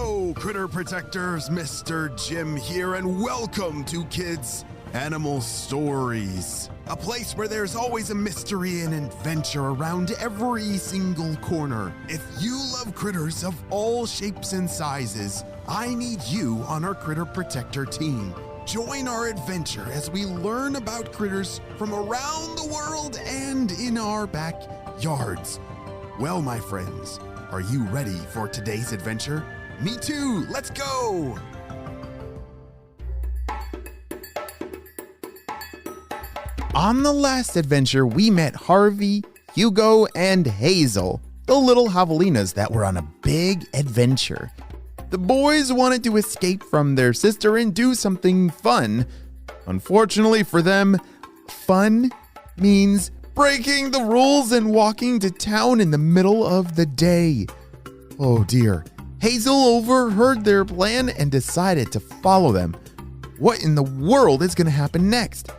Hello, critter protectors. Mr. Jim here, and welcome to Kids Animal Stories, a place where there's always a mystery and adventure around every single corner. If you love critters of all shapes and sizes, I need you on our Critter Protector team. Join our adventure as we learn about critters from around the world and in our backyards. Well, my friends, are you ready for today's adventure? Me too, let's go! On the last adventure, we met Harvey, Hugo, and Hazel, the little javelinas that were on a big adventure. The boys wanted to escape from their sister and do something fun. Unfortunately for them, fun means breaking the rules and walking to town in the middle of the day. Oh dear. Hazel overheard their plan and decided to follow them. What in the world is going to happen next?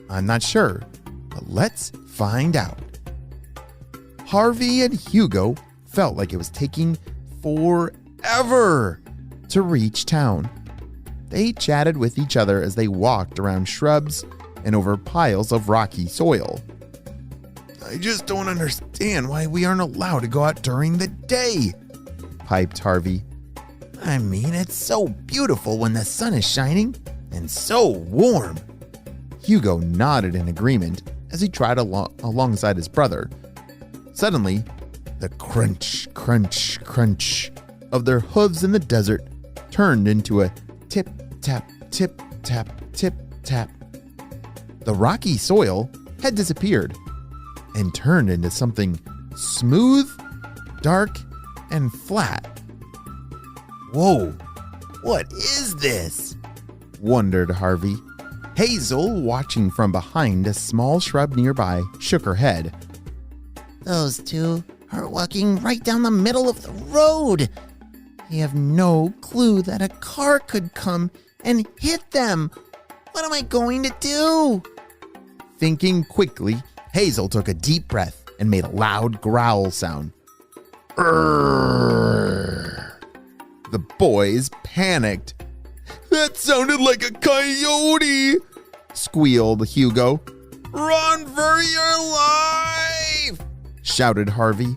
I'm not sure, but let's find out. Harvey and Hugo felt like it was taking forever to reach town. They chatted with each other as they walked around shrubs and over piles of rocky soil. I just don't understand why we aren't allowed to go out during the day, piped Harvey. I mean, it's so beautiful when the sun is shining and so warm. Hugo nodded in agreement as he trotted alongside his brother. Suddenly, the crunch, crunch, crunch of their hooves in the desert turned into a tip, tap, tip, tap, tip, tap. The rocky soil had disappeared and turned into something smooth, dark, and flat. Whoa, what is this? Wondered Harvey. Hazel, watching from behind a small shrub nearby, shook her head. Those two are walking right down the middle of the road. They have no clue that a car could come and hit them. What am I going to do? Thinking quickly, Hazel took a deep breath and made a loud growl sound. Urgh. The boys panicked. That sounded like a coyote, squealed Hugo. Run for your life, shouted Harvey.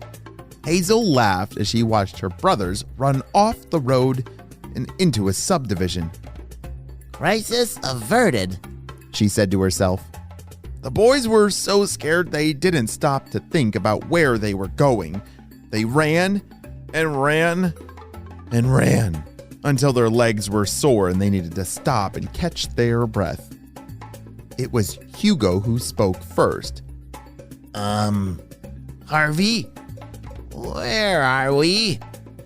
Hazel laughed as she watched her brothers run off the road and into a subdivision. Crisis averted, she said to herself. The boys were so scared they didn't stop to think about where they were going. They ran and ran and ran until their legs were sore and they needed to stop and catch their breath. It was Hugo who spoke first. Harvey? Where are we?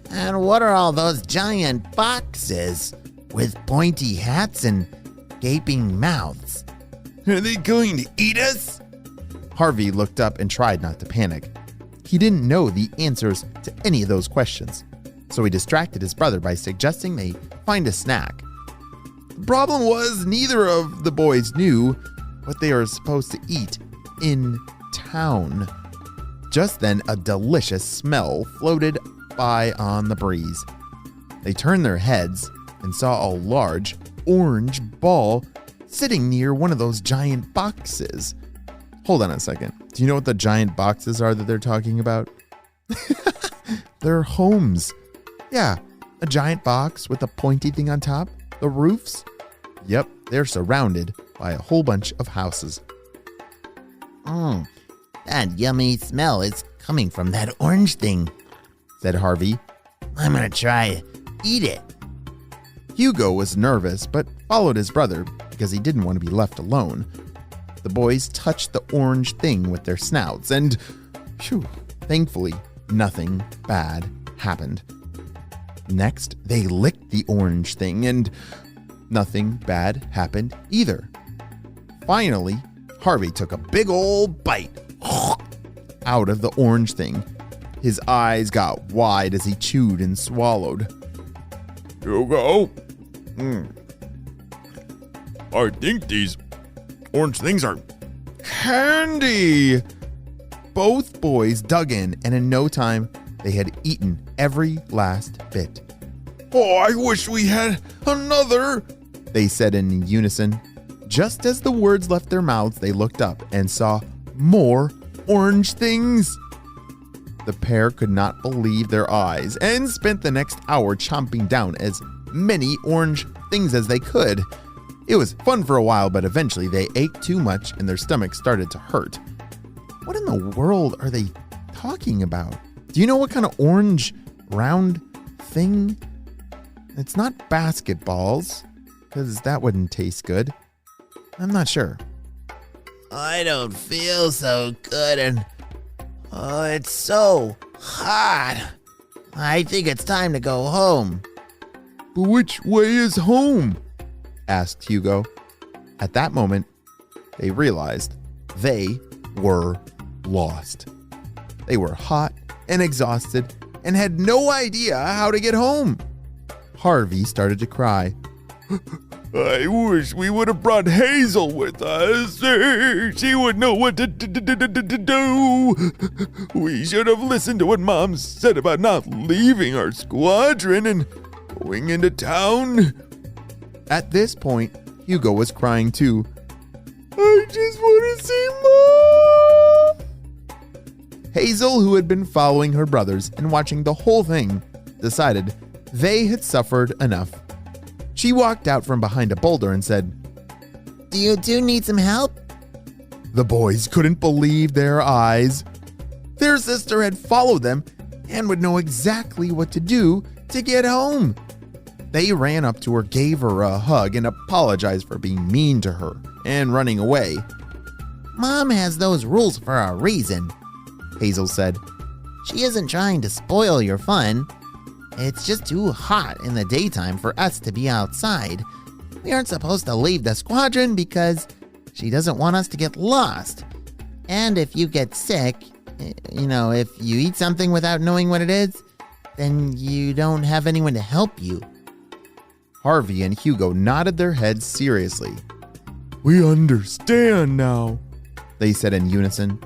And what are all those giant boxes with pointy hats and gaping mouths? Are they going to eat us? Harvey looked up and tried not to panic. He didn't know the answers to any of those questions, so he distracted his brother by suggesting they find a snack. The problem was neither of the boys knew what they were supposed to eat in town. Just then, a delicious smell floated by on the breeze. They turned their heads and saw a large orange ball sitting near one of those giant boxes. Hold on a second. Do you know what the giant boxes are that they're talking about? They're homes. Yeah, a giant box with a pointy thing on top. The roofs? Yep, they're surrounded by a whole bunch of houses. That yummy smell is coming from that orange thing, said Harvey. I'm gonna try to eat it. Hugo was nervous, but followed his brother because he didn't want to be left alone. The boys touched the orange thing with their snouts, and thankfully, nothing bad happened. Next, they licked the orange thing, and nothing bad happened either. Finally, Harvey took a big old bite out of the orange thing. His eyes got wide as he chewed and swallowed. Hugo? I think these orange things are candy. Both boys dug in, and in no time, they had eaten every last bit. Oh, I wish we had another, they said in unison. Just as the words left their mouths, they looked up and saw more orange things. The pair could not believe their eyes and spent the next hour chomping down as many orange things as they could. It was fun for a while, but eventually they ate too much and their stomachs started to hurt. What in the world are they talking about? Do you know what kind of orange round thing? It's not basketballs, because that wouldn't taste good. I'm not sure. I don't feel so good and it's so hot. I think it's time to go home. But which way is home? Asked Hugo. At that moment, they realized they were lost. They were hot and exhausted and had no idea how to get home. Harvey started to cry. I wish we would have brought Hazel with us. She would know what to do. We should have listened to what Mom said about not leaving our squadron and going into town. At this point, Hugo was crying too. I just want to see Mom. Hazel, who had been following her brothers and watching the whole thing, decided they had suffered enough. She walked out from behind a boulder and said, Do you two need some help? The boys couldn't believe their eyes. Their sister had followed them and would know exactly what to do to get home. They ran up to her, gave her a hug, and apologized for being mean to her and running away. Mom has those rules for a reason, Hazel said. She isn't trying to spoil your fun. It's just too hot in the daytime for us to be outside. We aren't supposed to leave the squadron because she doesn't want us to get lost. And if you get sick, if you eat something without knowing what it is, then you don't have anyone to help you. Harvey and Hugo nodded their heads seriously. We understand now, they said in unison.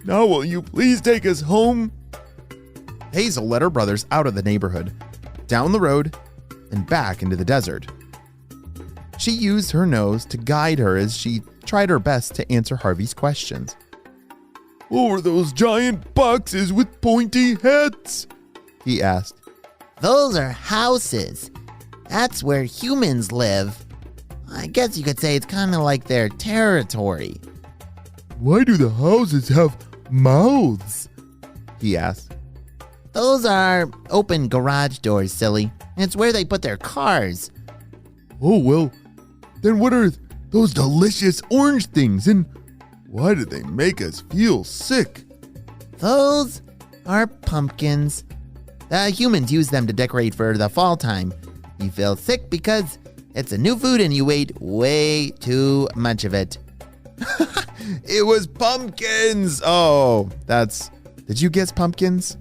Now will you please take us home? Hazel led her brothers out of the neighborhood, down the road, and back into the desert. She used her nose to guide her as she tried her best to answer Harvey's questions. What were those giant boxes with pointy heads? He asked. Those are houses. That's where humans live. I guess you could say it's kind of like their territory. Why do the houses have mouths? He asked. Those are open garage doors, silly. It's where they put their cars. Oh, well, then what are those delicious orange things and why do they make us feel sick? Those are pumpkins. The humans use them to decorate for the fall time. You feel sick because it's a new food and you ate way too much of it. It was pumpkins. Oh, did you guess pumpkins?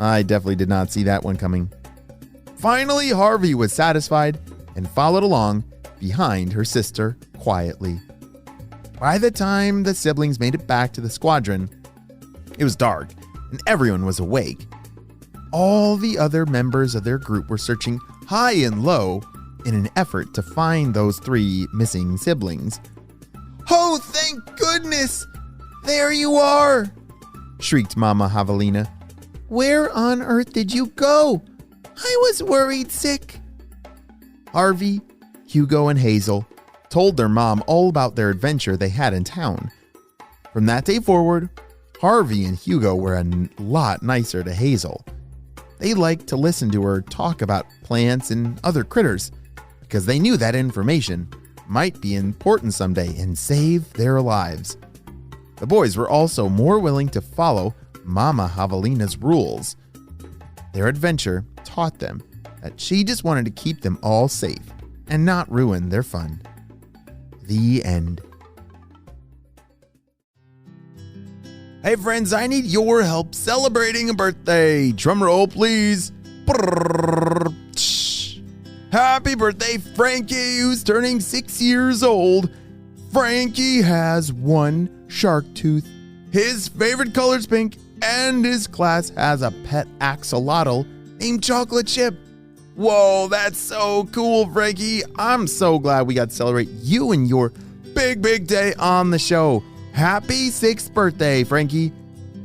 I definitely did not see that one coming. Finally, Harvey was satisfied and followed along behind her sister quietly. By the time the siblings made it back to the squadron, it was dark and everyone was awake. All the other members of their group were searching high and low in an effort to find those 3 missing siblings. Oh, thank goodness! There you are! Shrieked Mama Javelina. Where on earth did you go? I was worried sick. Harvey, Hugo, and Hazel told their mom all about their adventure they had in town. From that day forward, Harvey and Hugo were a lot nicer to Hazel. They liked to listen to her talk about plants and other critters because they knew that information might be important someday and save their lives. The boys were also more willing to follow Mama Javelina's rules. Their adventure taught them that she just wanted to keep them all safe and not ruin their fun. The end. Hey friends, I need your help celebrating a birthday. Drum roll, please. Happy birthday, Frankie, who's turning 6 years old. Frankie has 1 shark tooth. His favorite color's pink, and his class has a pet axolotl named Chocolate Chip. Whoa, that's so cool, Frankie. I'm so glad we got to celebrate you and your big, big day on the show. Happy 6th birthday, Frankie.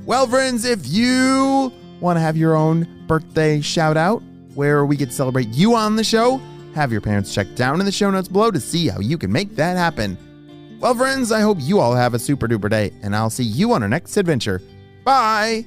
Well, friends, if you want to have your own birthday shout out where we get to celebrate you on the show, have your parents check down in the show notes below to see how you can make that happen. Well, friends, I hope you all have a super duper day, and I'll see you on our next adventure. Bye!